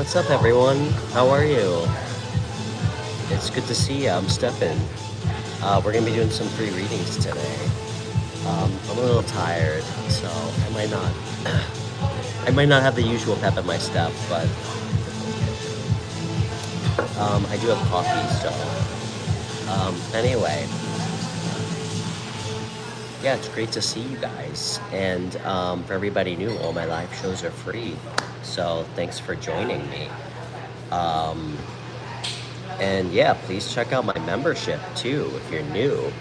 What's up, everyone? How are you? It's good to see you. I'm Stefan. We're gonna be doing some free readings today. I'm a little tired, so I might not have the usual pep in my step, but I do have coffee. So anyway, yeah, it's great to see you guys. And for everybody new, all my live shows are free. So thanks for joining me. And yeah, please check out my membership too if you're new.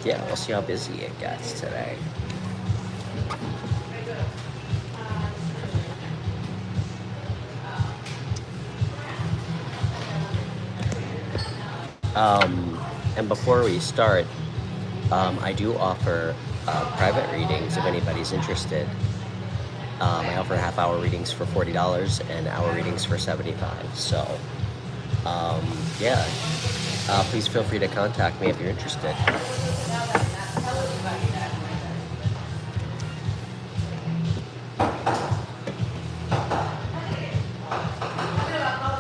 Yeah, we'll see how busy it gets today. And before we start, I do offer private readings if anybody's interested. I offer half-hour readings for $40 and hour readings for $75. So, yeah, please feel free to contact me if you're interested.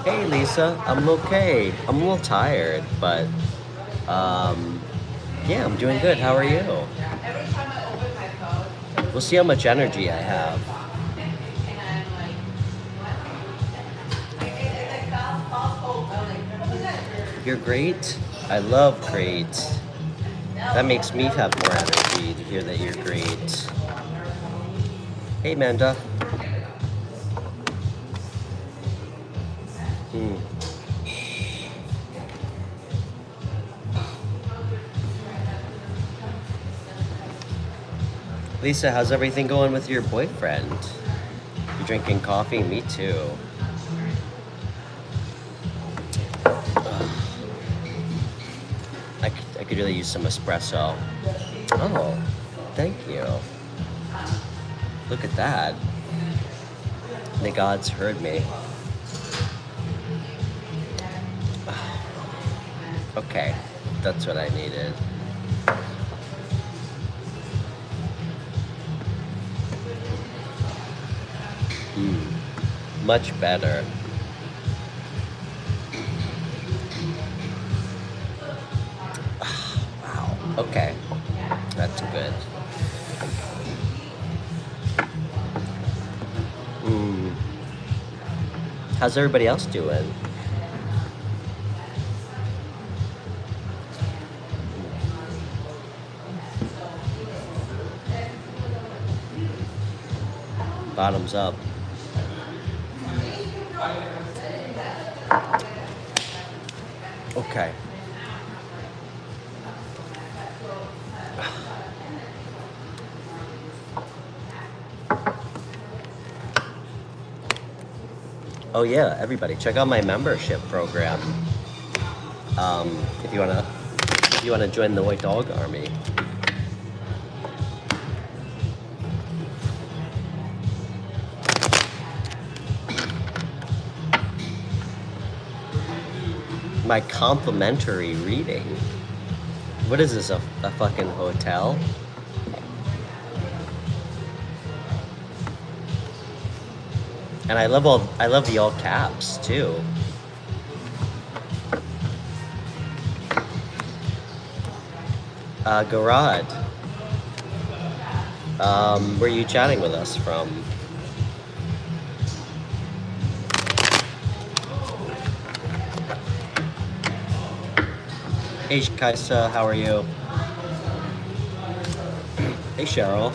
Hey, Lisa, I'm okay. I'm a little tired, but yeah, I'm doing good. How are you? We'll see how much energy I have. You're great. I love great. That makes me have more energy to hear that you're great. Hey, Amanda. Lisa, how's everything going with your boyfriend? You drinking coffee? Me too. I could really use some espresso. Oh, thank you. Look at that. The gods heard me. Okay, that's what I needed. Much better. Wow, okay. That's good. How's everybody else doing? Bottoms up. Okay. Oh yeah, everybody, check out my membership program. If you wanna join the White Dog Army. My complimentary reading. What is this, a fucking hotel? And I love the all caps too. Garad. Where are you chatting with us from? Hey Kaisa, how are you? Hey Cheryl.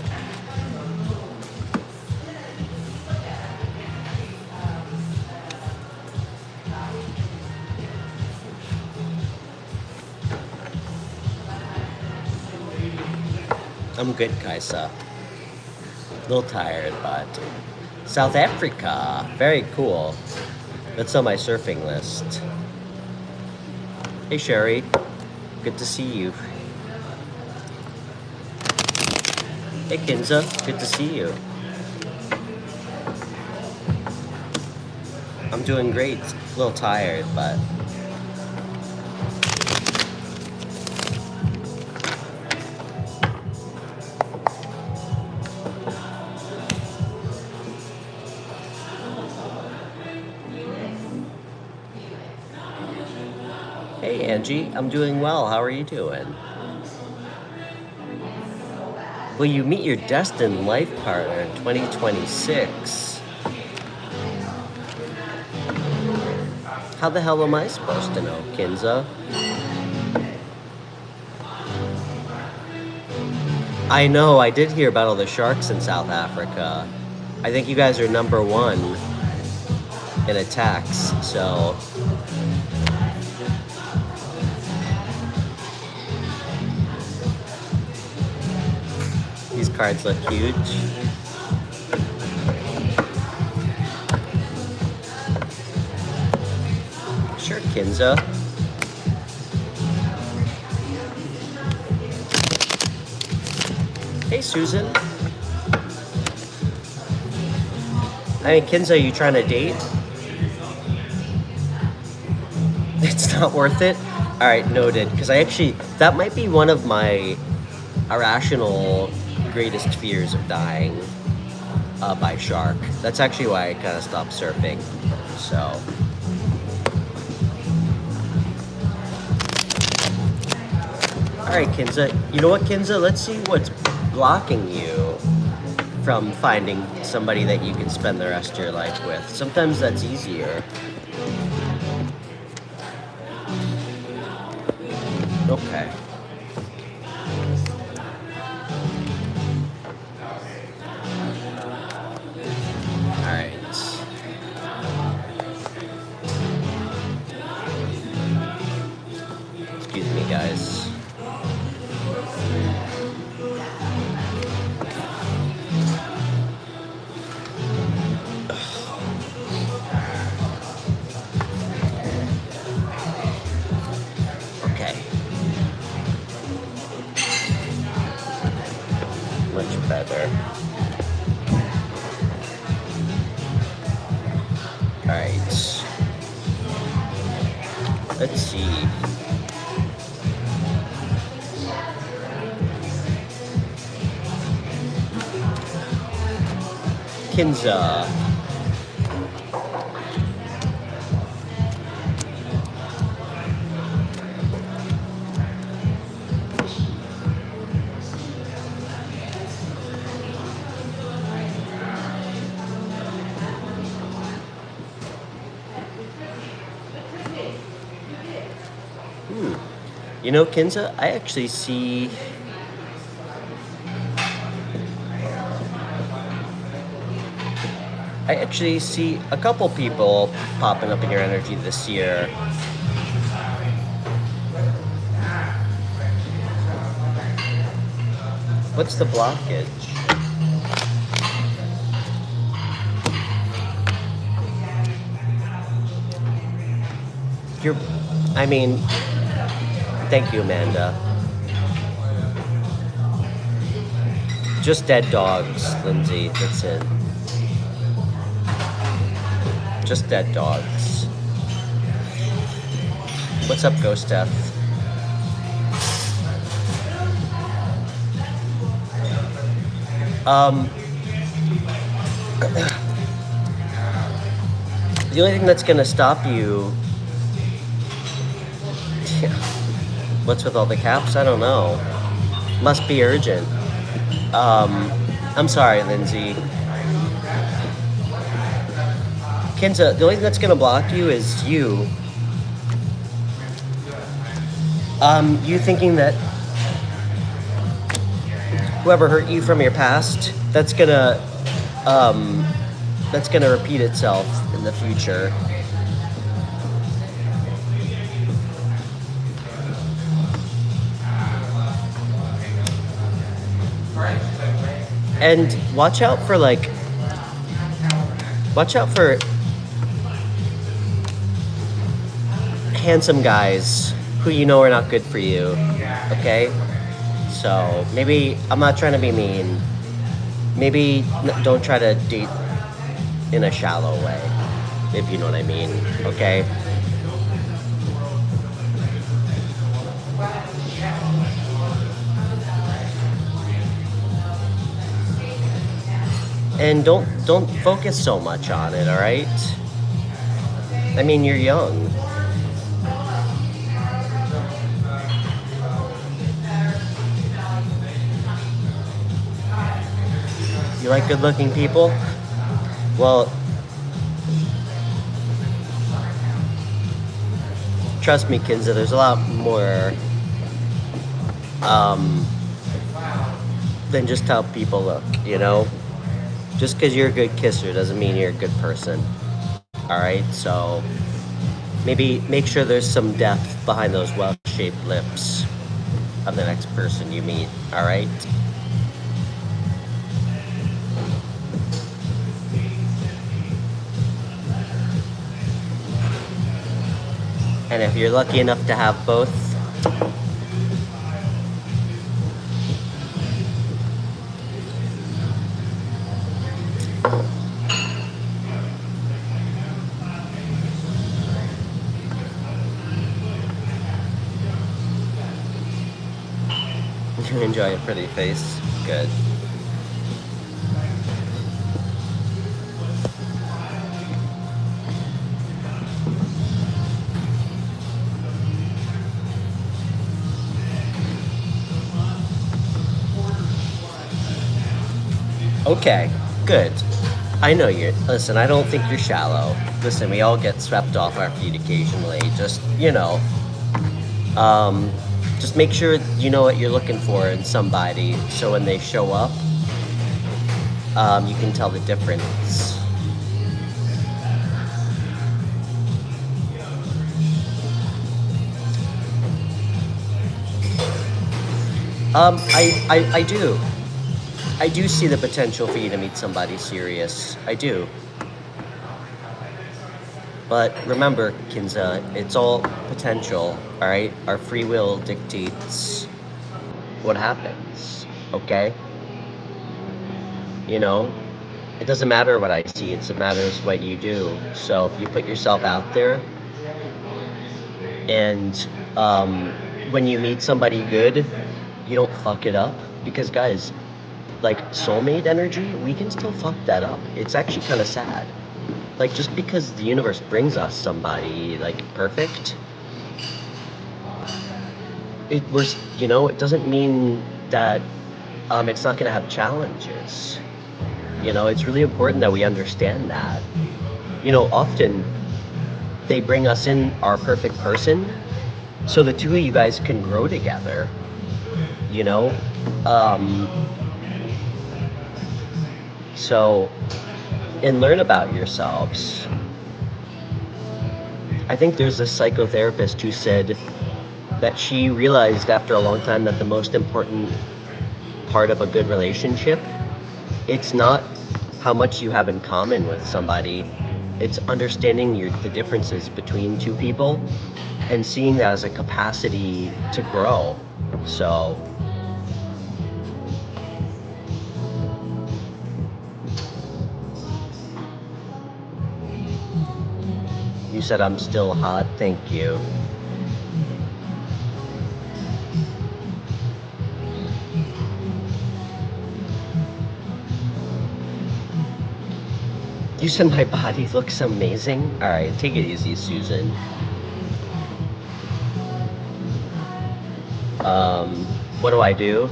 I'm good, Kaisa. A little tired, but South Africa, very cool. That's on my surfing list. Hey Sherry, good to see you. Hey Kinza, good to see you. I'm doing great. A little tired, but Angie, I'm doing well. How are you doing? Will you meet your destined life partner in 2026? How the hell am I supposed to know, Kinza? I know, I did hear about all the sharks in South Africa. I think you guys are #1 in attacks, so... These cards look huge. Sure, Kinza. Hey, Susan. I mean, Kinza, you trying to date? It's not worth it? Alright, noted. Because that might be one of my irrational greatest fears of dying by shark. That's actually why I kind of stopped surfing. So... Alright, Kinza. You know what, Kinza? Let's see what's blocking you from finding somebody that you can spend the rest of your life with. Sometimes that's easier. Okay. Alright. Excuse me, guys. Better. Alright. Let's see. Kinza. You know, Kinza, I actually see... a couple people popping up in your energy this year. What's the blockage? Thank you, Amanda. Just dead dogs, Lindsay. That's it. Just dead dogs. What's up, Ghost Steph? The only thing that's gonna stop you... What's with all the caps? I don't know. Must be urgent. I'm sorry, Lindsay. Kinza, the only thing that's gonna block you is you. You thinking that whoever hurt you from your past, that's gonna repeat itself in the future. And watch out for handsome guys who you know are not good for you, okay? So maybe, I'm not trying to be mean, maybe don't try to date in a shallow way, if you know what I mean, okay? And don't focus so much on it, all right? I mean, you're young. You like good-looking people? Well, trust me, Kinza, there's a lot more than just how people look, you know? Just because you're a good kisser doesn't mean you're a good person. Alright, so maybe make sure there's some depth behind those well-shaped lips of the next person you meet, alright? And if you're lucky enough to have both, you enjoy a pretty face. Good. Okay, good. I know you're, listen, I don't think you're shallow. Listen, we all get swept off our feet occasionally. Just, just make sure you know what you're looking for in somebody, so when they show up, you can tell the difference. I do. I do see the potential for you to meet somebody serious. I do. But remember, Kinza, it's all potential, alright? Our free will dictates what happens, okay? You know, it doesn't matter what I see, it matters what you do. So if you put yourself out there, and when you meet somebody good, you don't fuck it up. Because guys, like soulmate energy, we can still fuck that up. It's actually kind of sad. Like, just because the universe brings us somebody like perfect, it doesn't mean that it's not gonna have challenges. It's really important that we understand that. Often they bring us in our perfect person so the two of you guys can grow together. So, and learn about yourselves. I think there's a psychotherapist who said that she realized after a long time that the most important part of a good relationship, it's not how much you have in common with somebody, it's understanding the differences between two people and seeing that as a capacity to grow. So you said I'm still hot. Thank you. You said my body looks amazing. All right, take it easy, Susan. What do I do?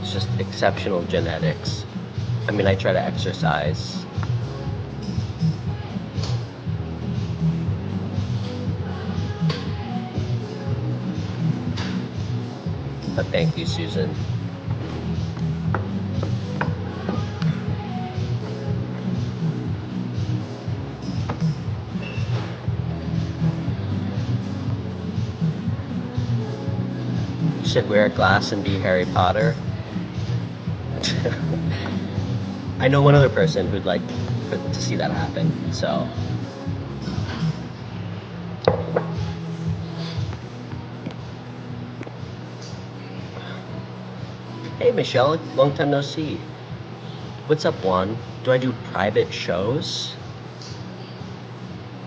It's just exceptional genetics. I mean, I try to exercise. But thank you, Susan. You should wear a glass and be Harry Potter. I know one other person who'd like to see that happen, so. Hey Michelle, long time no see. What's up, Juan? Do I do private shows?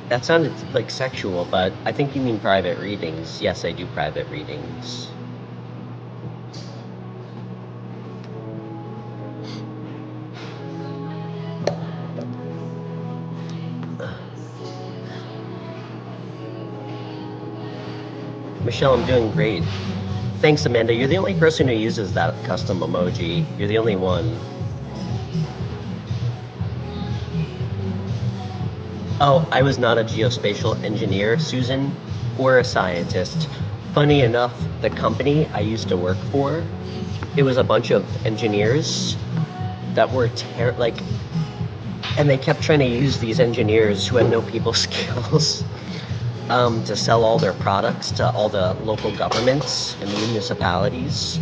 That sounded like sexual, but I think you mean private readings. Yes, I do private readings. Michelle, I'm doing great. Thanks, Amanda. You're the only person who uses that custom emoji. You're the only one. Oh, I was not a geospatial engineer, Susan, or a scientist. Funny enough, the company I used to work for, it was a bunch of engineers that were and they kept trying to use these engineers who had no people skills to sell all their products to all the local governments and municipalities.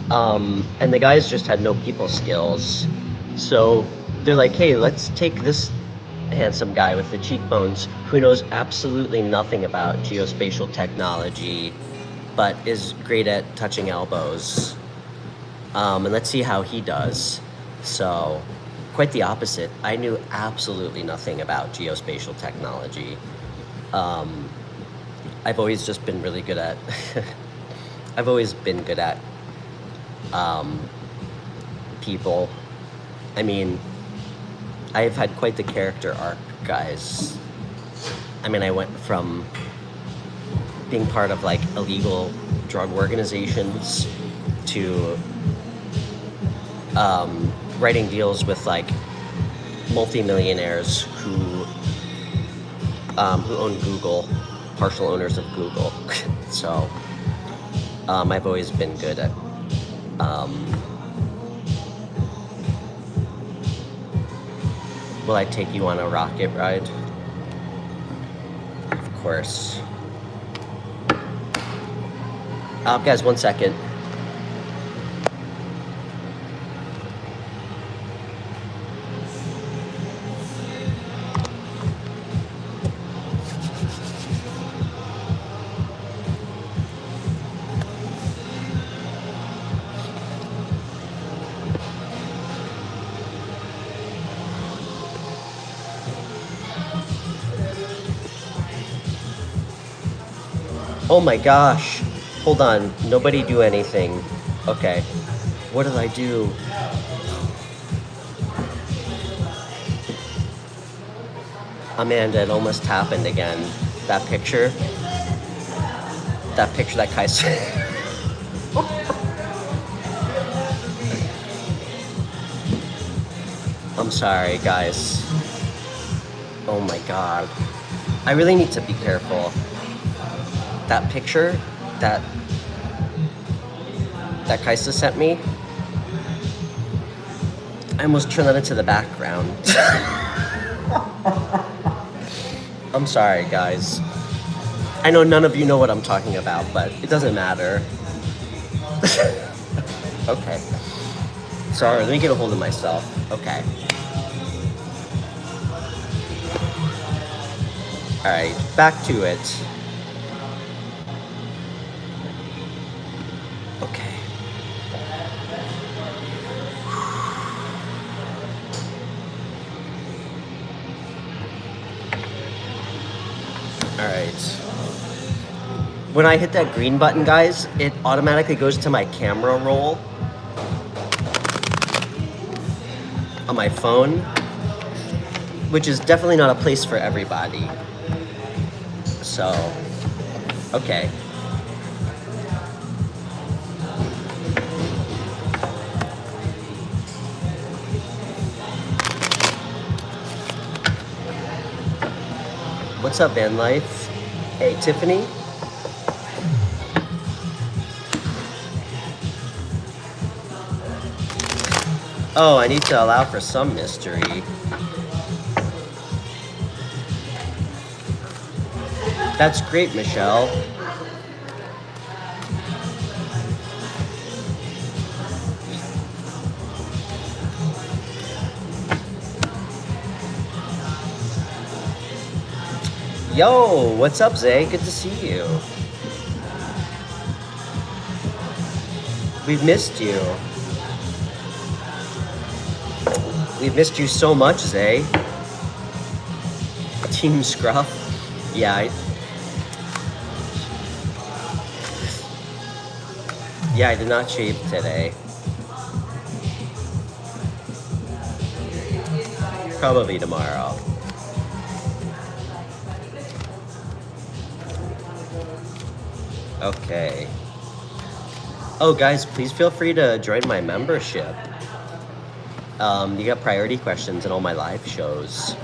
And the guys just had no people skills. So they're like, hey, let's take this handsome guy with the cheekbones who knows absolutely nothing about geospatial technology, but is great at touching elbows. And let's see how he does. So, quite the opposite. I knew absolutely nothing about geospatial technology. I've always just been really good at I've always been good at people. I mean, I've had quite the character arc, guys. I mean, I went from being part of like illegal drug organizations to writing deals with like multimillionaires who own Google, partial owners of Google. So I've always been good at will I take you on a rocket ride? Of course. Guys, 1 second. Oh my gosh. Hold on. Nobody do anything. Okay. What did I do? Amanda, it almost happened again. That picture that Kai said. I'm sorry, guys. Oh my god. I really need to be careful. That picture that Kaisa sent me, I almost turned that into the background. I'm sorry, guys. I know none of you know what I'm talking about, but it doesn't matter. Okay. Sorry, let me get a hold of myself. Okay. Alright, back to it. Okay. Alright. When I hit that green button, guys, it automatically goes to my camera roll on my phone, which is definitely not a place for everybody. So, okay. What's up, Van Life? Hey, Tiffany. Oh, I need to allow for some mystery. That's great, Michelle. Yo, what's up, Zay? Good to see you. We've missed you. We've missed you so much, Zay. Team Scruff. Yeah, I did not shave today. Probably tomorrow. Okay. Oh, guys, please feel free to join my membership. You got priority questions in all my live shows.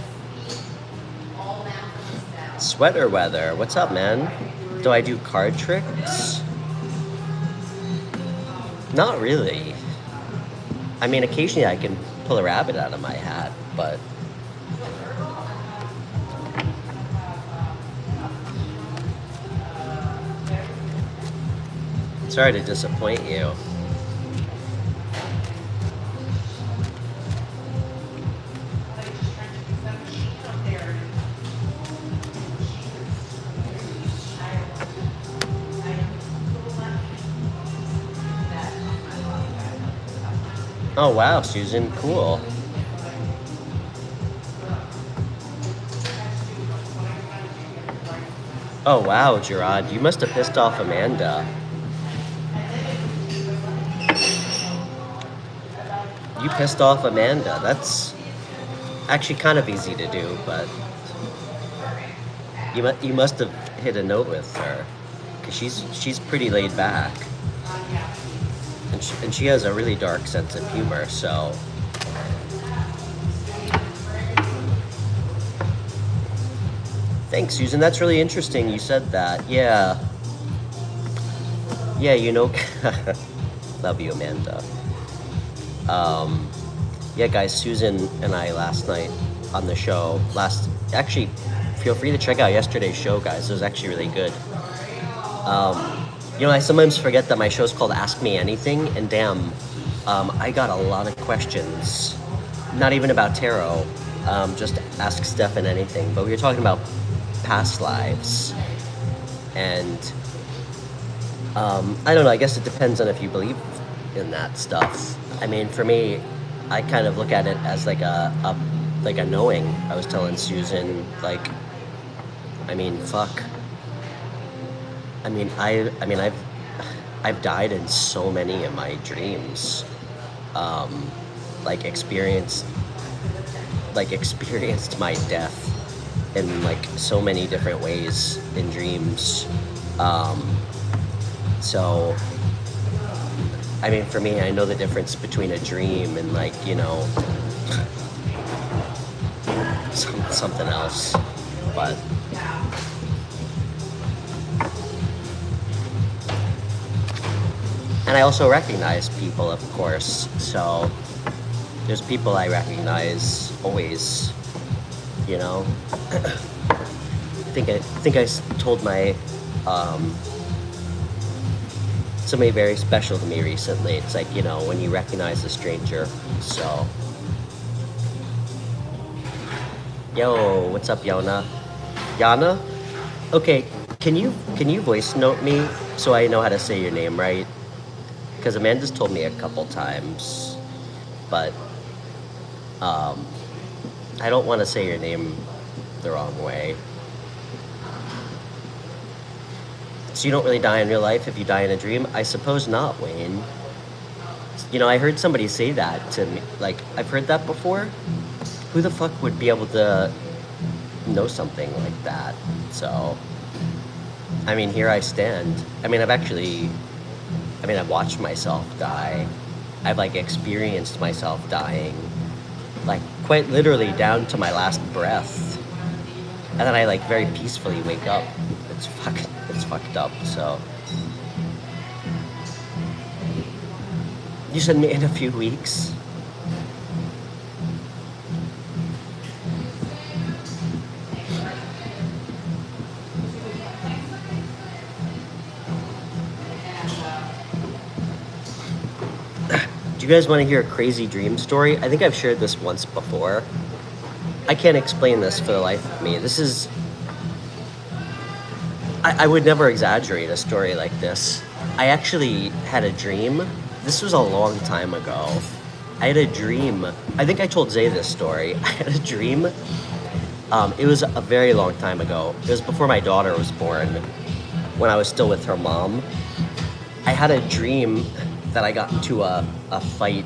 Sweater weather. What's up, man? Do I do card tricks? Not really. I mean, occasionally I can pull a rabbit out of my hat, but... Sorry to disappoint you. Oh wow, Susan, cool. Oh wow, Gerard, you must have pissed off Amanda. You pissed off Amanda. That's actually kind of easy to do, but you must have hit a note with her, because she's pretty laid back. And she has a really dark sense of humor, so... Thanks, Susan. That's really interesting you said that. Yeah. Yeah, you know... Love you, Amanda. Yeah, guys, Susan and I last night on the show... Actually, feel free to check out yesterday's show, guys. It was actually really good. You know, I sometimes forget that my show's called Ask Me Anything, and damn, I got a lot of questions. Not even about tarot, just ask Stefan anything. But we were talking about past lives. And, I don't know, I guess it depends on if you believe in that stuff. I mean, for me, I kind of look at it as like a knowing. I was telling Susan, like, I mean, fuck. I mean, I've died in so many of my dreams, like experienced my death in like so many different ways in dreams. So, I mean, for me, I know the difference between a dream and like, you know, something else, but. And I also recognize people, of course, so there's people I recognize always, you know. I think I told my, somebody very special to me recently. It's like, you know, when you recognize a stranger, so. Yo, what's up, Yana? Yana? Okay, can you voice note me so I know how to say your name right? Because Amanda's told me a couple times, but I don't want to say your name the wrong way. So you don't really die in real life if you die in a dream? I suppose not, Wayne. You know, I heard somebody say that to me. Like, I've heard that before. Who the fuck would be able to know something like that? So, I mean, here I stand. I mean, I've watched myself die. I've like experienced myself dying, like quite literally down to my last breath. And then I like very peacefully wake up. It's fucked up, so. You said me in a few weeks? Do you guys want to hear a crazy dream story? I think I've shared this once before. I can't explain this for the life of me. This is... I would never exaggerate a story like this. I actually had a dream. This was a long time ago. I had a dream. I think I told Zay this story. I had a dream. It was a very long time ago. It was before my daughter was born, when I was still with her mom. I had a dream that I got into a fight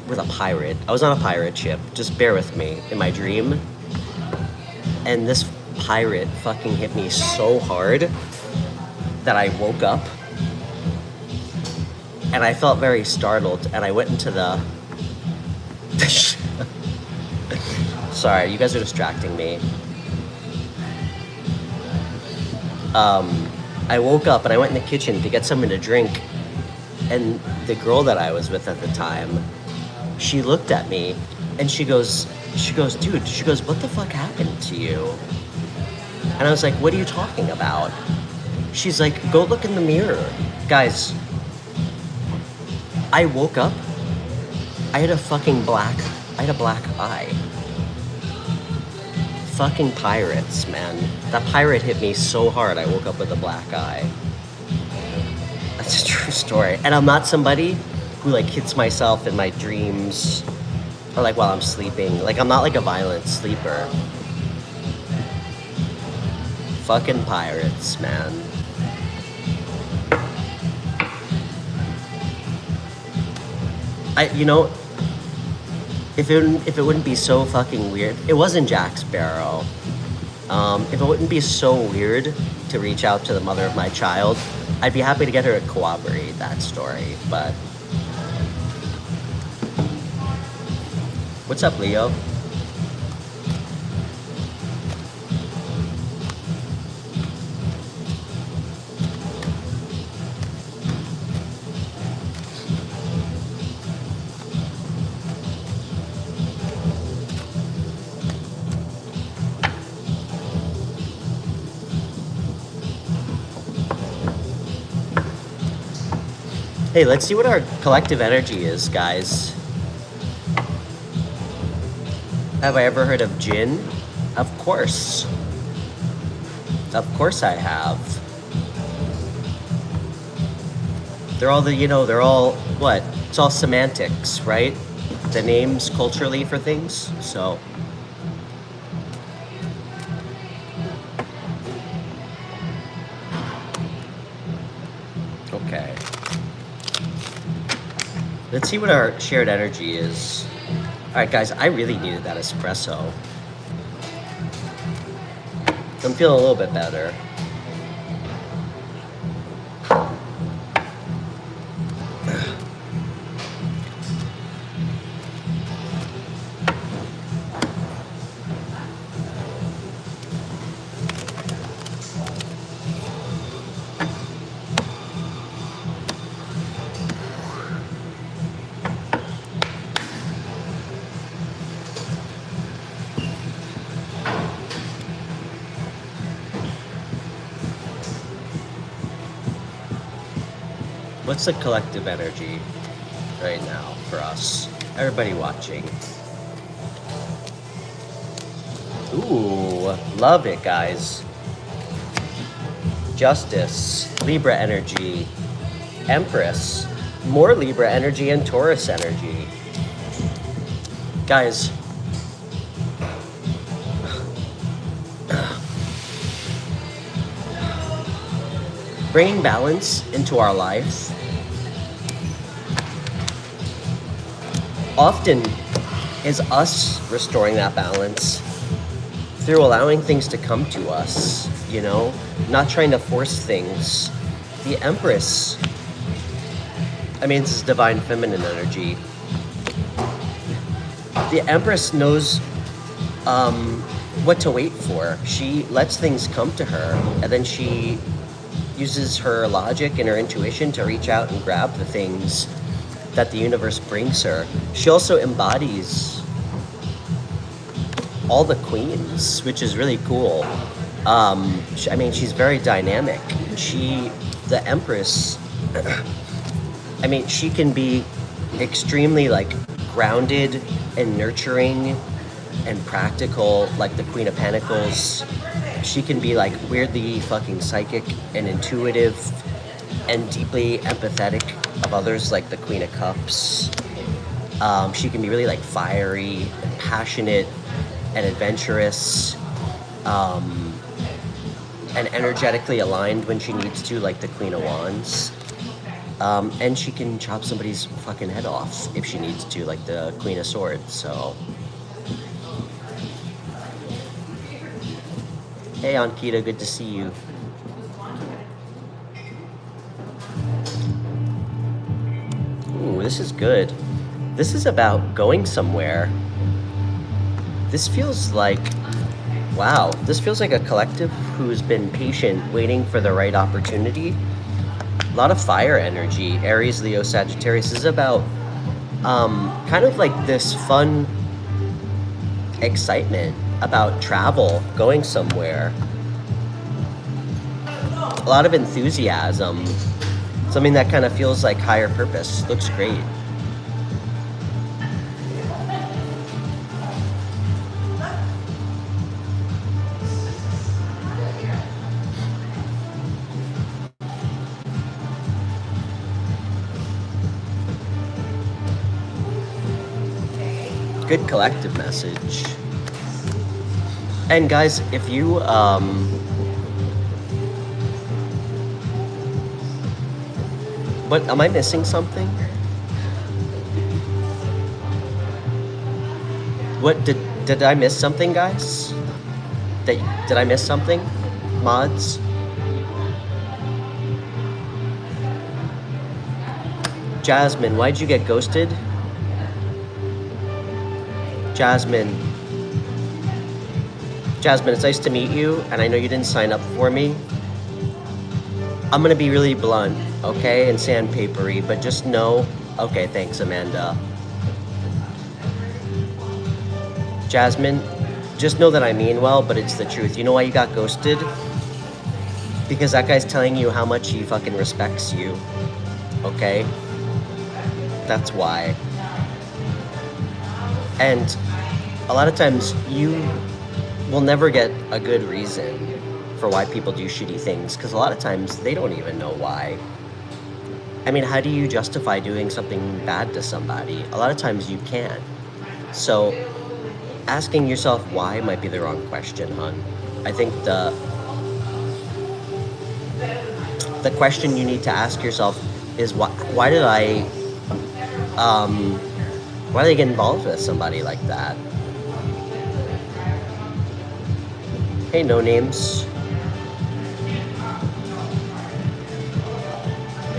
with a pirate. I was on a pirate ship. Just bear with me. In my dream. And this pirate fucking hit me so hard that I woke up. And I felt very startled. And I went into the... Sorry, you guys are distracting me. I woke up and I went in the kitchen to get something to drink, and the girl that I was with at the time, she looked at me and she goes, dude, she goes, what the fuck happened to you? And I was like, what are you talking about? She's like, go look in the mirror. Guys, I woke up, I had a black eye. Fucking pirates, man. That pirate hit me so hard, I woke up with a black eye. That's a true story. And I'm not somebody who like hits myself in my dreams or like while I'm sleeping. Like, I'm not like a violent sleeper. Fucking pirates, man. You know, if it wouldn't be so fucking weird, it wasn't Jack Sparrow. If it wouldn't be so weird to reach out to the mother of my child, I'd be happy to get her to corroborate that story, but... What's up, Leo? Hey, let's see what our collective energy is, guys. Have I ever heard of gin? Of course. Of course I have. They're all what? It's all semantics, right? The names culturally for things, so. Okay. Let's see what our shared energy is. All right, guys, I really needed that espresso. I'm feeling a little bit better. What's the collective energy right now for us? Everybody watching. Ooh, love it, guys. Justice, Libra energy, Empress, more Libra energy and Taurus energy. Guys, bringing balance into our life often is us restoring that balance through allowing things to come to us, you know, not trying to force things. The Empress, I mean, this is divine feminine energy. The Empress knows what to wait for. She lets things come to her, and then she uses her logic and her intuition to reach out and grab the things that the universe brings her. She also embodies all the queens, which is really cool. I mean, she's very dynamic. The Empress, I mean, she can be extremely like grounded and nurturing and practical, like the Queen of Pentacles. She can be like weirdly fucking psychic and intuitive and deeply empathetic of others, like the Queen of Cups. She can be really like fiery and passionate and adventurous, and energetically aligned when she needs to, like the Queen of Wands. And she can chop somebody's fucking head off if she needs to, like the Queen of Swords, so. Hey Ankita, good to see you. Ooh, this is good. This is about going somewhere. This feels like, wow, this feels like a collective who's been patient, waiting for the right opportunity. A lot of fire energy. Aries, Leo, Sagittarius is about kind of like this fun excitement about travel, going somewhere. A lot of enthusiasm. Something that kind of feels like higher purpose. Looks great. Good collective message. And guys, if you what, am I missing something? What did I miss something, guys? Did I miss something? Mods? Jasmine, why'd you get ghosted? Jasmine, it's nice to meet you, and I know you didn't sign up for me. I'm gonna be really blunt, okay, and sandpapery, but just know, okay, thanks, Amanda. Jasmine, just know that I mean well, but it's the truth. You know why you got ghosted? Because that guy's telling you how much he fucking respects you, okay? That's why. And a lot of times you will never get a good reason for why people do shitty things, because a lot of times they don't even know why. I mean, how do you justify doing something bad to somebody? A lot of times you can't. So asking yourself why might be the wrong question, hon. I think the question you need to ask yourself is why did I get involved with somebody like that? Hey, no names.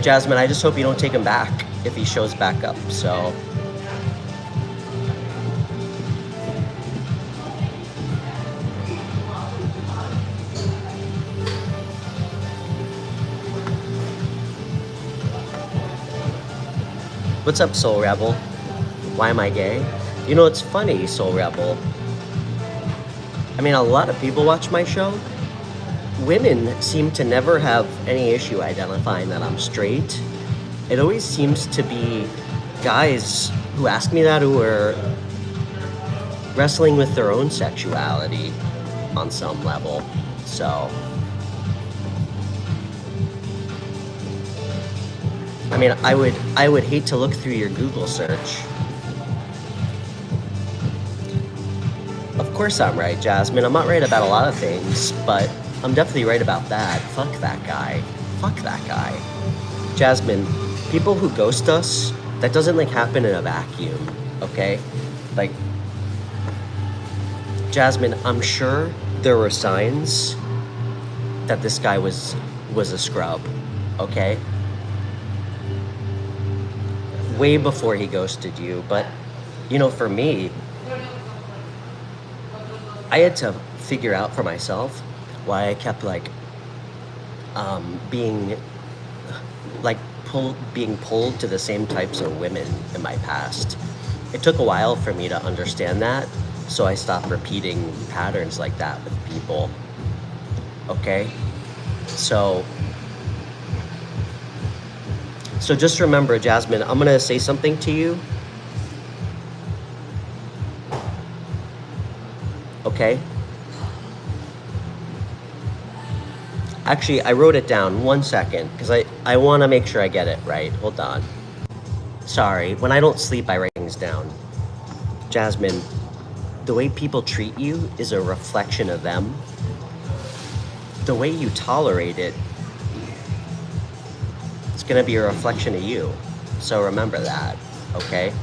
Jasmine, I just hope you don't take him back if he shows back up, so. What's up, Soul Rebel? Why am I gay? You know, it's funny, Soul Rebel. I mean, a lot of people watch my show. Women seem to never have any issue identifying that I'm straight. It always seems to be guys who ask me that who are wrestling with their own sexuality on some level. So, I mean, I would hate to look through your Google search. Of course I'm right, Jasmine. I'm not right about a lot of things, but I'm definitely right about that. Fuck that guy. Fuck that guy. Jasmine, people who ghost us, that doesn't like happen in a vacuum, okay? Like, Jasmine, I'm sure there were signs that this guy was a scrub, okay? Way before he ghosted you, but, you know, for me, I had to figure out for myself why I kept like being pulled to the same types of women in my past. It took a while for me to understand that, so I stopped repeating patterns like that with people. Okay? So just remember, Jasmine, I'm gonna say something to you. Okay? Actually, I wrote it down. 1 second, because I want to make sure I get it right. Hold on. Sorry, when I don't sleep, I write things down. Jasmine, the way people treat you is a reflection of them. The way you tolerate it, it's going to be a reflection of you. So remember that, okay?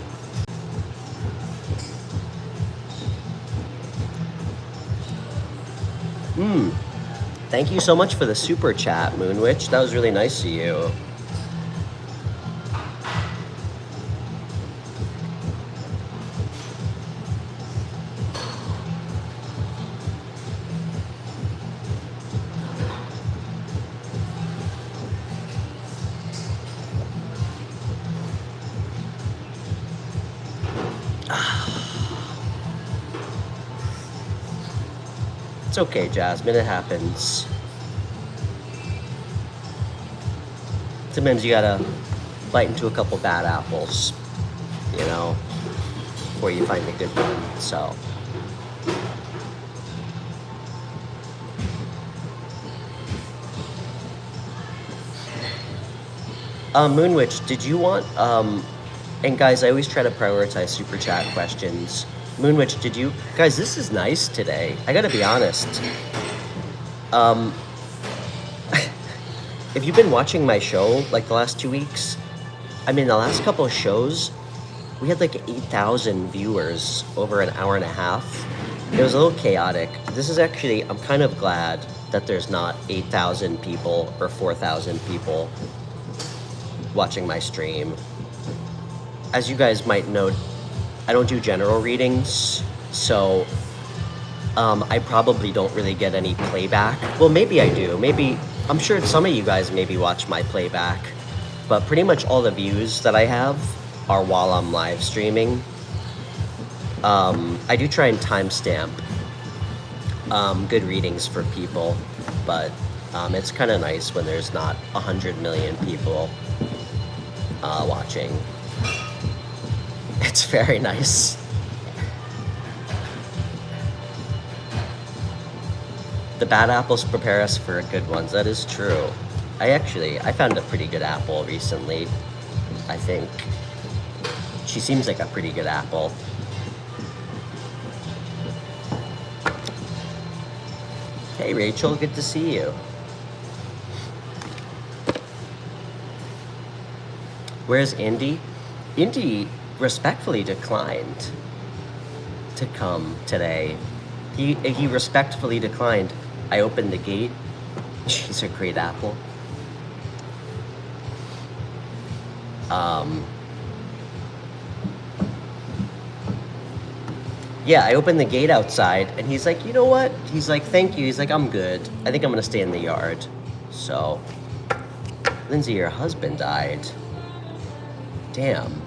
Thank you so much for the super chat, Moonwitch. That was really nice of you. It's okay, Jasmine, it happens. Sometimes you gotta bite into a couple bad apples, you know, before you find a good one, so. Moonwitch, did you want, and guys, I always try to prioritize super chat questions. Moonwitch, did you, guys, this is nice today. I gotta be honest. If you've been watching my show, like the last 2 weeks, I mean, the last couple of shows, we had like 8,000 viewers over an hour and a half. It was a little chaotic. This is actually, I'm kind of glad that there's not 8,000 people or 4,000 people watching my stream. As you guys might know, I don't do general readings, so I probably don't really get any playback. Well, maybe I do. Maybe, I'm sure some of you guys maybe watch my playback, but pretty much all the views that I have are while I'm live streaming. I do try and timestamp good readings for people, but it's kind of nice when there's not 100 million people watching. It's very nice. The bad apples prepare us for good ones. That is true. I found a pretty good apple recently, I think. She seems like a pretty good apple. Hey Rachel, good to see you. Where's Indy? Indy respectfully declined to come today. He respectfully declined. I opened the gate. She's a great apple. Yeah, I opened the gate outside, and he's like, you know what? He's like, thank you. He's like, I'm good. I think I'm gonna stay in the yard. So, Lindsay, your husband died. Damn.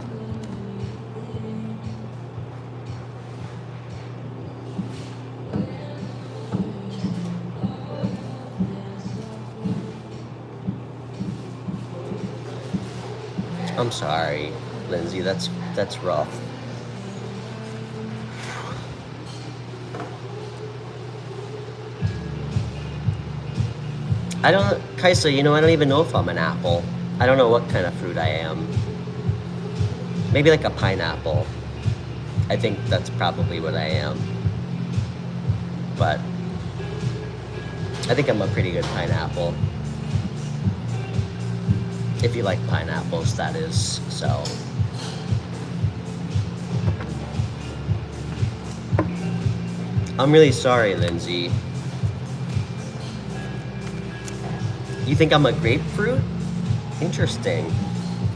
I'm sorry, Lindsay. That's rough. I don't, Kaisa, you know, I don't even know if I'm an apple. I don't know what kind of fruit I am. Maybe like a pineapple. I think that's probably what I am. But I think I'm a pretty good pineapple. If you like pineapples, that is, so. I'm really sorry, Lindsay. You think I'm a grapefruit? Interesting.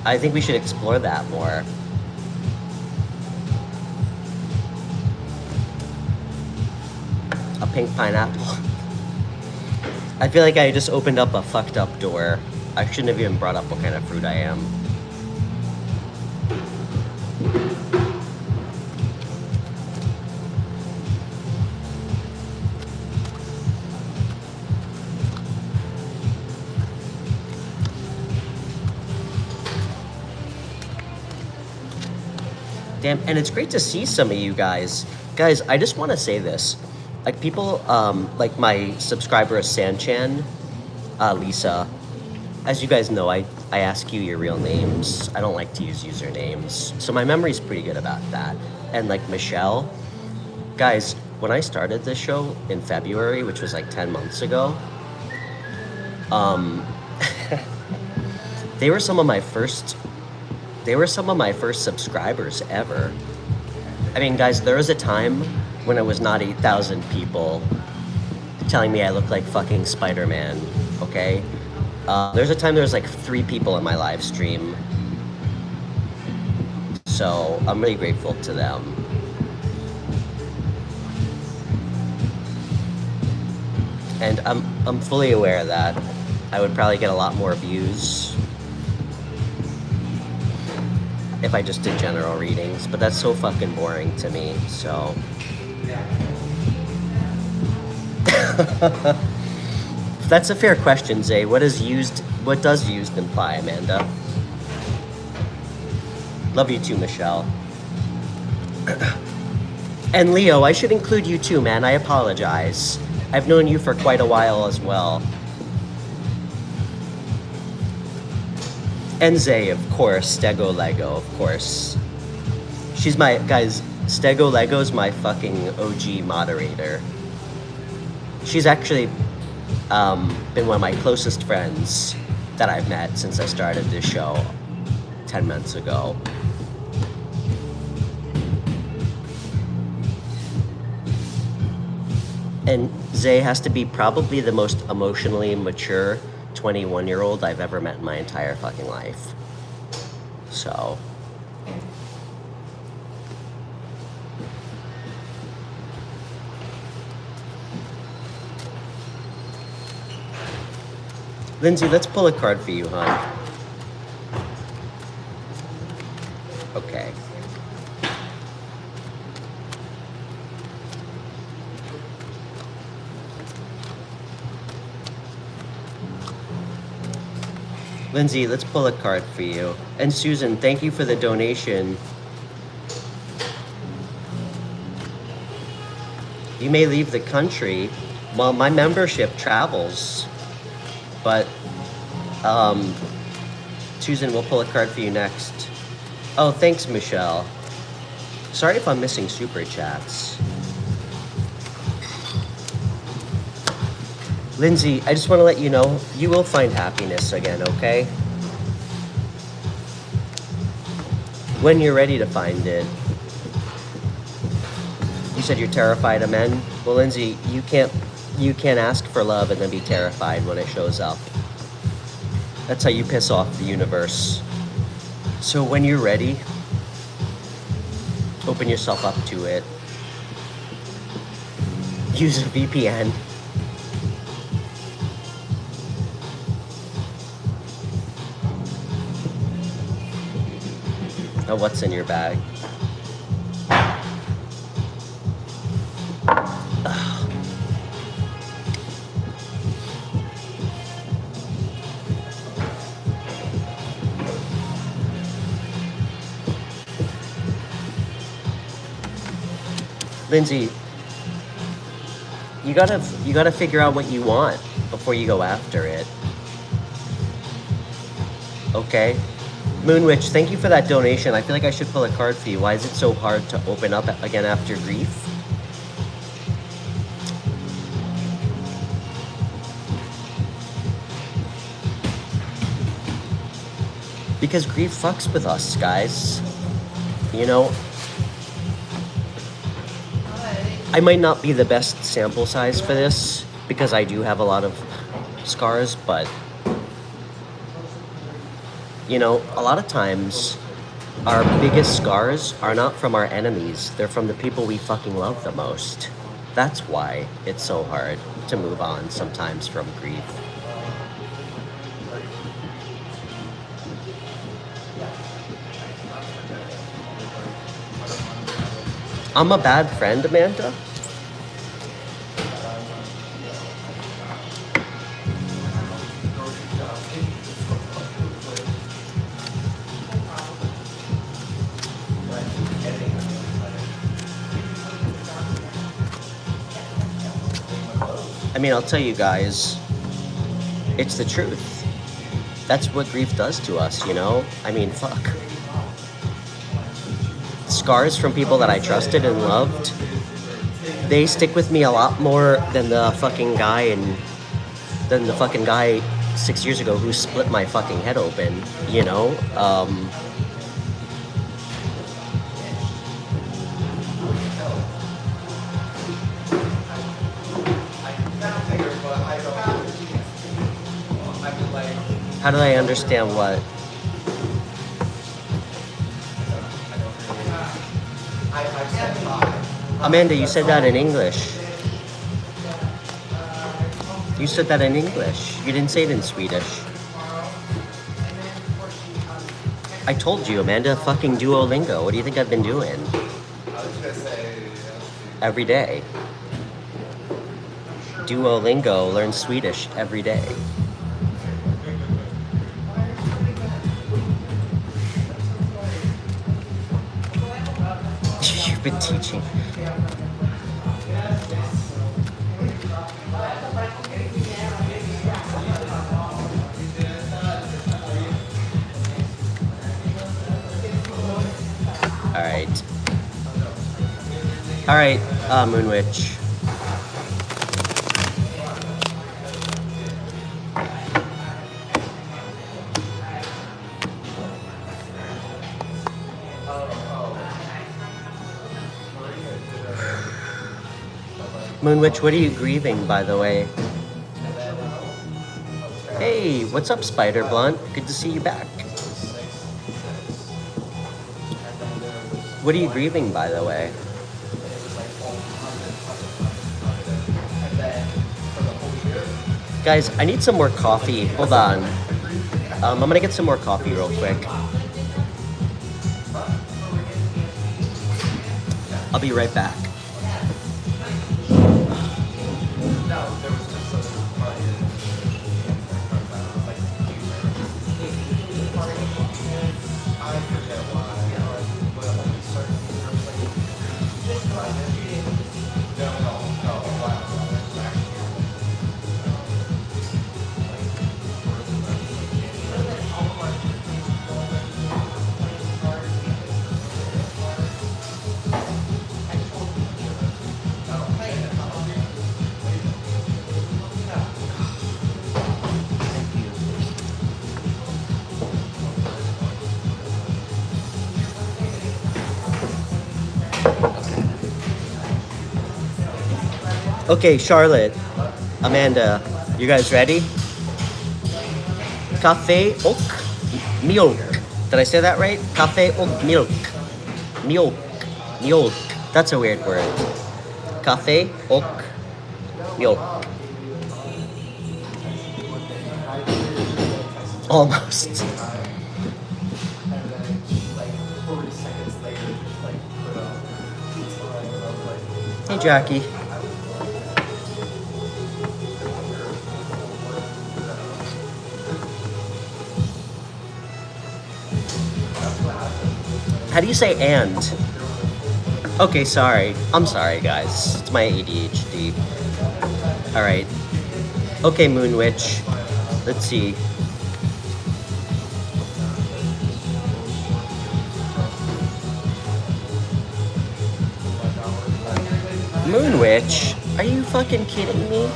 I think we should explore that more. A pink pineapple. I feel like I just opened up a fucked up door. I shouldn't have even brought up what kind of fruit I am. Damn, and it's great to see some of you guys. Guys, I just want to say this. Like people, like my subscriber Sanchan, Lisa, as you guys know, I ask you your real names. I don't like to use usernames. So my memory's pretty good about that. And like Michelle, guys, when I started this show in February, which was like 10 months ago, they were some of my first subscribers ever. I mean, guys, there was a time when it was not 8,000 people telling me I look like fucking Spider-Man, okay? There's a time there was like 3 people in my live stream. So I'm really grateful to them. And I'm fully aware that I would probably get a lot more views if I just did general readings, but that's so fucking boring to me, so. That's a fair question, Zay. What does used imply, Amanda? Love you too, Michelle. And Leo, I should include you too, man. I apologize. I've known you for quite a while as well. And Zay, of course. Stego Lego, of course. She's my, guys, Stego Lego's my fucking OG moderator. She's actually been one of my closest friends that I've met since I started this show 10 months ago. And Zay has to be probably the most emotionally mature 21-year-old I've ever met in my entire fucking life. So. Lindsay, let's pull a card for you, hon. Okay. Lindsay, let's pull a card for you. And Susan, thank you for the donation. You may leave the country. Well, my membership travels. But, Susan, we'll pull a card for you next. Oh, thanks, Michelle. Sorry if I'm missing super chats. Lindsay, I just want to let you know, you will find happiness again, okay? When you're ready to find it. You said you're terrified of men? Well, Lindsay, you can't ask for love and then be terrified when it shows up. That's how you piss off the universe. So when you're ready, open yourself up to it. Use a VPN. Now what's in your bag? Lindsay, you gotta figure out what you want before you go after it. Okay? Moonwitch, thank you for that donation. I feel like I should pull a card for you. Why is it so hard to open up again after grief? Because grief fucks with us, guys. You know? I might not be the best sample size for this, because I do have a lot of scars, but you know, a lot of times our biggest scars are not from our enemies, they're from the people we fucking love the most. That's why it's so hard to move on sometimes from grief. I'm a bad friend, Amanda? I mean, I'll tell you guys, it's the truth. That's what grief does to us, you know? I mean, fuck. Scars from people that I trusted and loved, they stick with me a lot more than the fucking guy 6 years ago who split my fucking head open, you know? How do I understand what? Amanda, you said that in English. You said that in English. You didn't say it in Swedish. I told you, Amanda, fucking Duolingo. What do you think I've been doing? Every day. Duolingo, learn Swedish every day. You've been teaching. All right, Moon Witch. Moon Witch, what are you grieving, by the way? Hey, what's up, Spider Blunt? Good to see you back. What are you grieving, by the way? Guys, I need some more coffee. Hold on. I'm gonna get some more coffee real quick. I'll be right back. Okay, Charlotte, Amanda, you guys ready? Cafe oak milk. Did I say that right? Cafe oak milk. Milk. Milk. That's a weird word. Cafe oak milk. Almost. Hey, Jackie. How do you say and? Okay, sorry. I'm sorry, guys. It's my ADHD. Alright. Okay, Moon Witch. Let's see. Moon Witch? Are you fucking kidding me?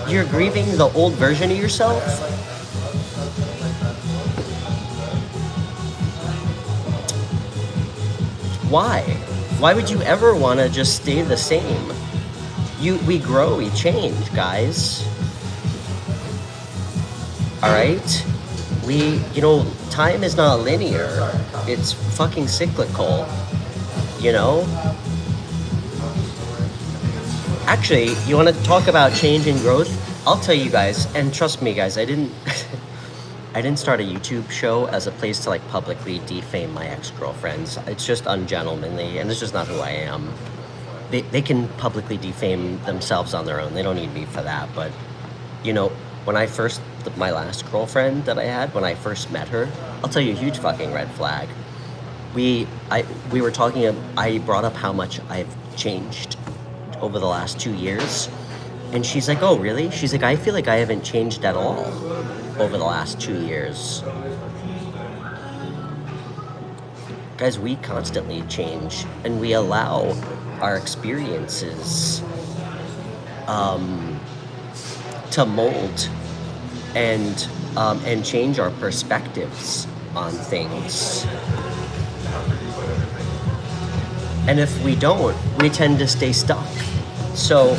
You're grieving the old version of yourself? Why? Why would you ever want to just stay the same? We grow, we change, guys. All right? Time is not linear. It's fucking cyclical, you know? Actually, you want to talk about change and growth? I'll tell you guys, and trust me, guys, I didn't start a YouTube show as a place to like publicly defame my ex-girlfriends. It's just ungentlemanly, and it's just not who I am. They can publicly defame themselves on their own. They don't need me for that. But, when my last girlfriend that I had, when I first met her, I'll tell you a huge fucking red flag. We were talking, I brought up how much I've changed over the last 2 years. And she's like, oh, really? She's like, I feel like I haven't changed at all over the last 2 years. Guys, we constantly change, and we allow our experiences to mold and change our perspectives on things. And if we don't, we tend to stay stuck. So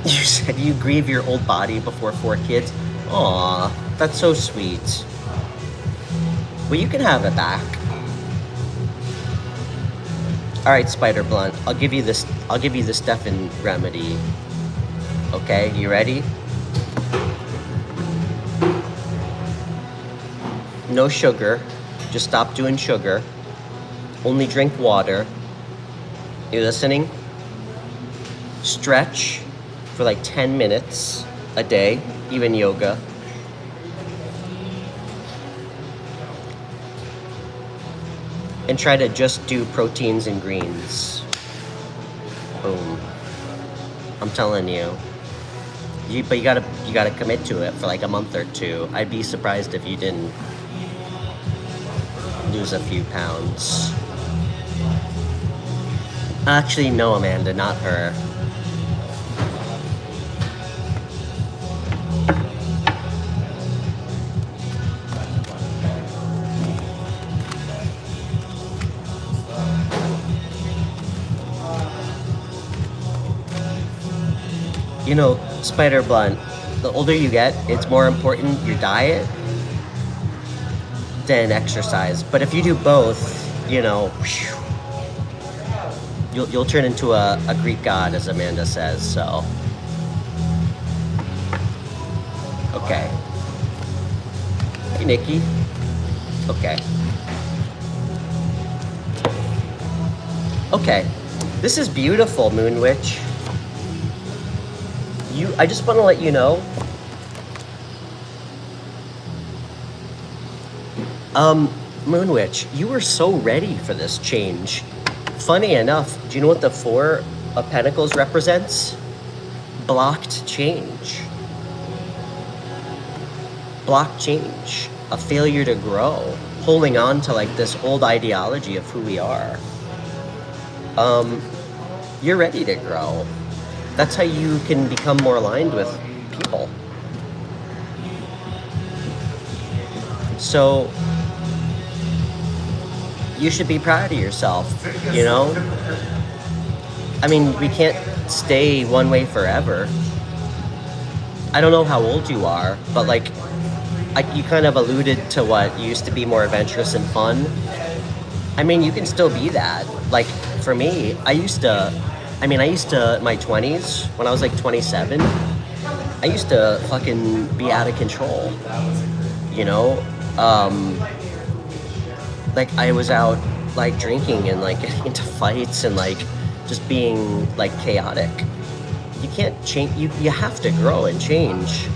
you said you grieve your old body before 4 kids? Aw, that's so sweet. Well, you can have it back. All right, Spider Blunt, I'll give you the Stefan remedy. Okay, you ready? No sugar. Just stop doing sugar. Only drink water. You listening? Stretch for like 10 minutes a day, even yoga. And try to just do proteins and greens. Boom. I'm telling you. But you gotta commit to it for like a month or two. I'd be surprised if you didn't lose a few pounds. Actually, no, Amanda, not her. You know, Spider Blunt, the older you get, it's more important your diet than exercise. But if you do both, you know, you'll turn into a Greek god, as Amanda says, so. Okay. Hey, Nikki. Okay. Okay. This is beautiful, Moon Witch. I just want to let you know, Moon Witch, you were so ready for this change. Funny enough, do you know what the Four of Pentacles represents? Blocked change. Blocked change. A failure to grow. Holding on to like this old ideology of who we are. You're ready to grow. That's how you can become more aligned with people. So, you should be proud of yourself, you know? I mean, we can't stay one way forever. I don't know how old you are, but like, you kind of alluded to what used to be more adventurous and fun. I mean, you can still be that. Like, for me, I used to, in my 20s, when I was like 27, I used to fucking be out of control, you know? Like, I was out, like, drinking and, like, getting into fights and, like, just being, like, chaotic. You can't change, you have to grow and change.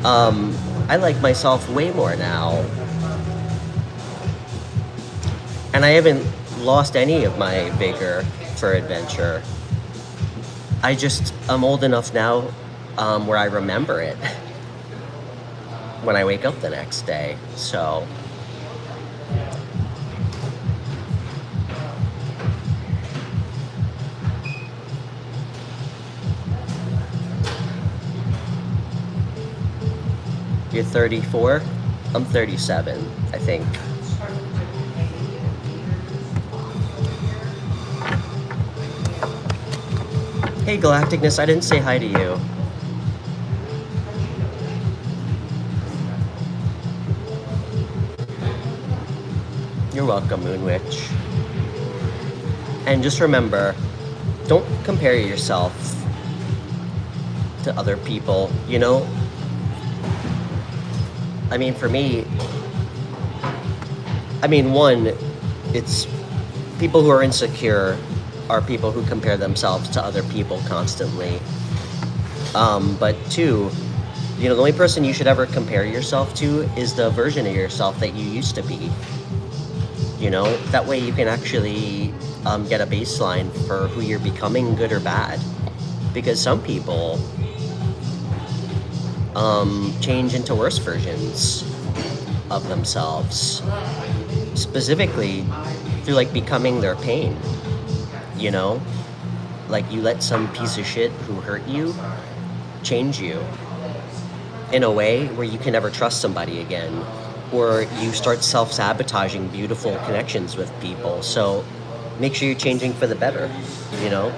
I like myself way more now. And I haven't lost any of my vigor for adventure. I'm old enough now where I remember it when I wake up the next day, so. You're 34? I'm 37, I think. Hey Galacticness, I didn't say hi to you. You're welcome, Moon Witch. And just remember, don't compare yourself to other people, you know? I mean, for me, one, it's people who are insecure are people who compare themselves to other people constantly. But two, you know, the only person you should ever compare yourself to is the version of yourself that you used to be. You know, that way you can actually get a baseline for who you're becoming, good or bad. Because some people change into worse versions of themselves, specifically through like becoming their pain. You know, like you let some piece of shit who hurt you change you in a way where you can never trust somebody again, or you start self-sabotaging beautiful connections with people. So make sure you're changing for the better, you know?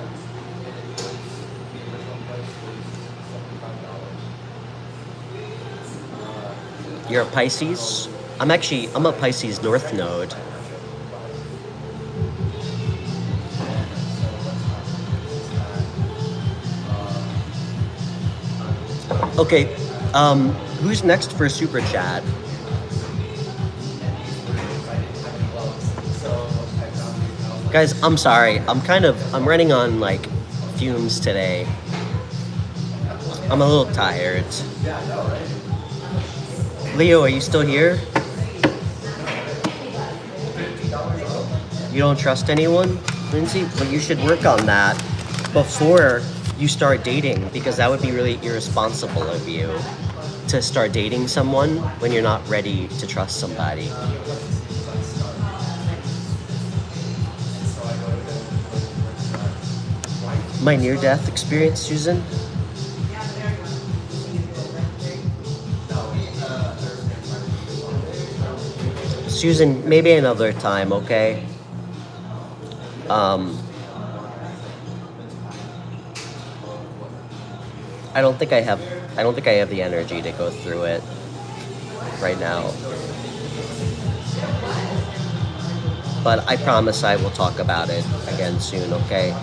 You're a Pisces? I'm a Pisces North Node. Okay, who's next for Super Chat? Guys, I'm sorry. I'm running on like fumes today. I'm a little tired. Leo, are you still here? You don't trust anyone? Lindsay, well, you should work on that before you start dating, because that would be really irresponsible of you to start dating someone when you're not ready to trust somebody. My near-death experience, Susan? Susan, maybe another time, okay? I don't think I have the energy to go through it right now. But I promise I will talk about it again soon, okay?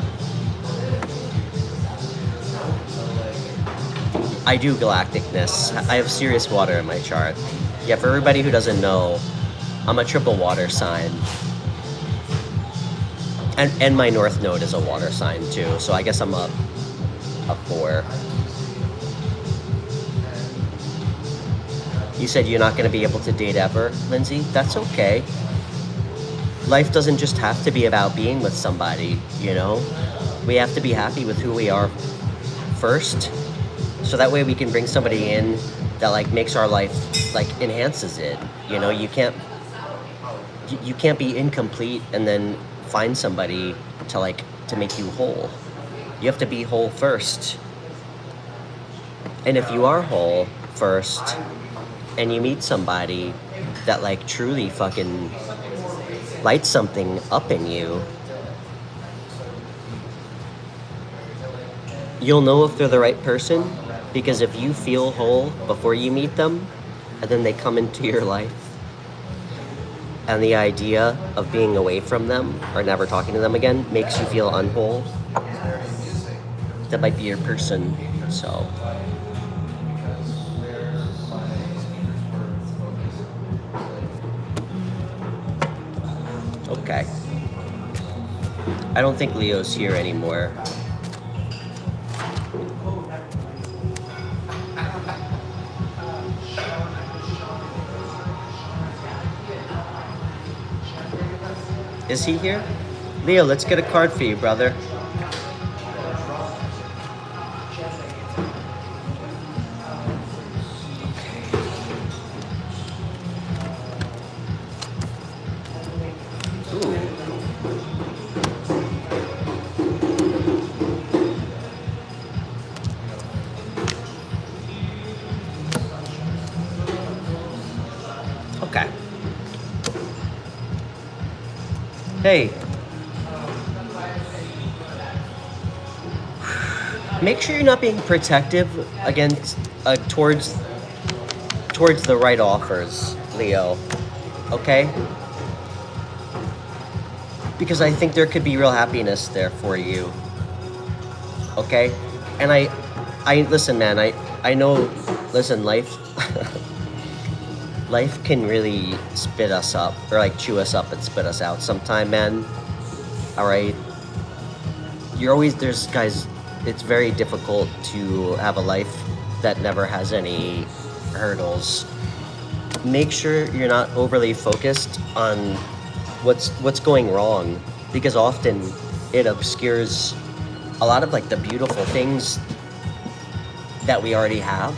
I do galacticness. I have serious water in my chart. Yeah, for everybody who doesn't know, I'm a triple water sign. And my north node is a water sign too, so I guess I'm a 4. You said you're not going to be able to date ever, Lindsay? That's okay. Life doesn't just have to be about being with somebody, you know? We have to be happy with who we are first, so that way we can bring somebody in that like makes our life, like enhances it. You know, you can't be incomplete and then find somebody to make you whole. You have to be whole first. And if you are whole first and you meet somebody that like truly fucking lights something up in you, you'll know if they're the right person, because if you feel whole before you meet them and then they come into your life, and the idea of being away from them or never talking to them again makes you feel unwhole, that might be your person. So okay, I don't think Leo's here anymore. Is he here? Leo, let's get a card for you, brother. Okay. Hey. Make sure you're not being protective against towards the right offers, Leo. Okay? Because I think there could be real happiness there for you. Okay? And I listen, man, I know, listen, life life can really spit us up, or like chew us up and spit us out sometime, man. Alright? There's guys, it's very difficult to have a life that never has any hurdles. Make sure you're not overly focused on what's going wrong, because often it obscures a lot of like the beautiful things that we already have,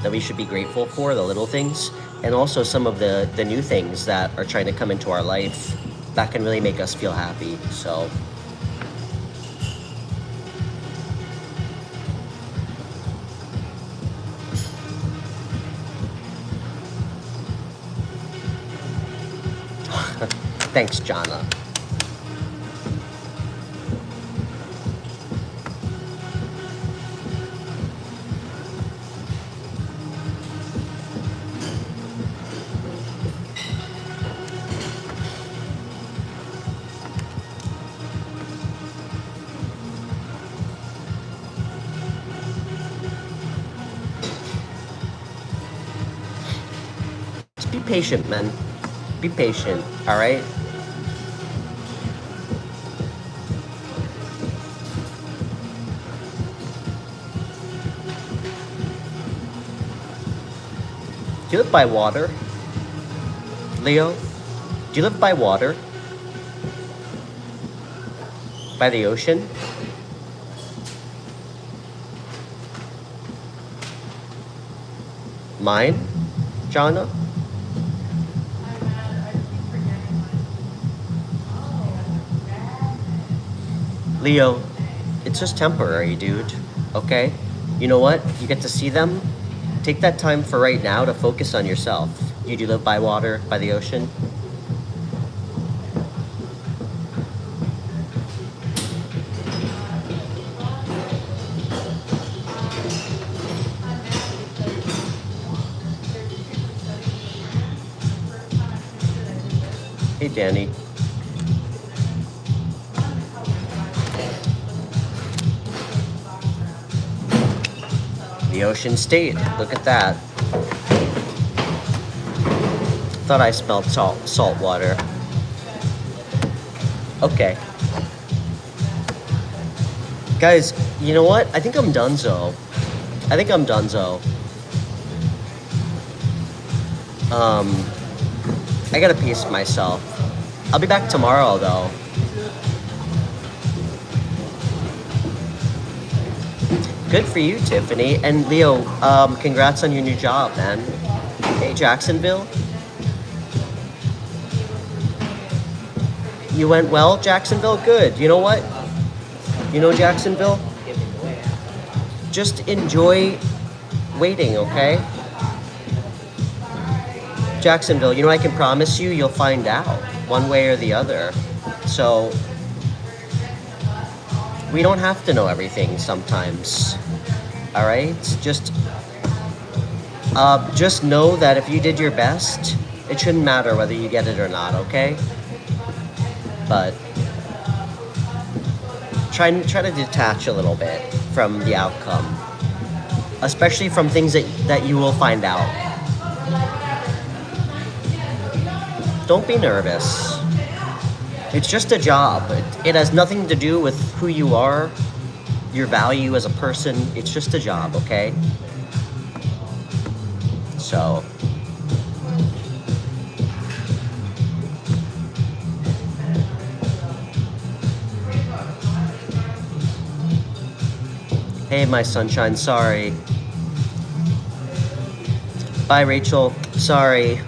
that we should be grateful for, the little things, and also some of the new things that are trying to come into our life that can really make us feel happy. So thanks, Jana. Just be patient, man. Be patient, all right? you live by water? Leo? Do you live by water? By the ocean? Mine? Jana? Leo, it's just temporary, dude. Okay? You know what? You get to see them. Take that time for right now to focus on yourself. You do live by water, by the ocean? Hey, Danny. The ocean state. Look at that. Thought I smelled salt water. Okay. Guys, you know what? I think I'm donezo. I gotta pace myself. I'll be back tomorrow, though. Good for you, Tiffany. And Leo, congrats on your new job, man. Hey, Jacksonville. You went well, Jacksonville? Good. You know what? You know, Jacksonville? Just enjoy waiting, okay? Jacksonville, you know, I can promise you, you'll find out one way or the other. So, we don't have to know everything sometimes. All right? Just know that if you did your best, it shouldn't matter whether you get it or not, okay? But try to detach a little bit from the outcome, especially from things that you will find out. Don't be nervous. It's just a job. It has nothing to do with who you are, your value as a person. It's just a job, okay? So, hey, my sunshine, sorry. Bye, Rachel. Sorry.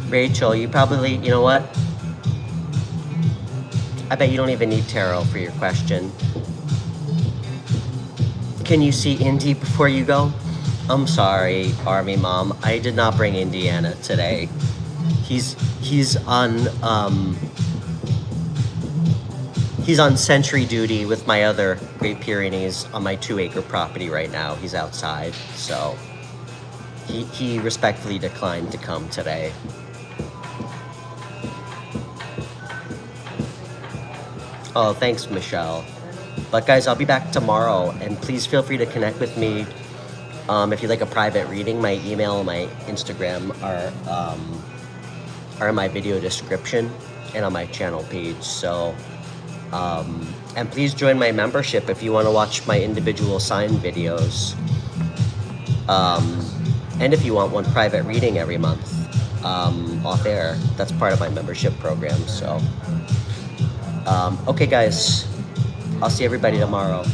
Rachel, you probably, you know what? I bet you don't even need tarot for your question. Can you see Indy before you go? I'm sorry, Army Mom. I did not bring Indiana today. He's on sentry duty with my other Great Pyrenees on my 2-acre property right now. He's outside, so he respectfully declined to come today. Oh, thanks, Michelle. But guys, I'll be back tomorrow, and please feel free to connect with me. If you'd like a private reading, my email and my Instagram are in my video description and on my channel page. So, and please join my membership if you want to watch my individual sign videos. And if you want one private reading every month off air, that's part of my membership program. So, okay, guys, I'll see everybody tomorrow.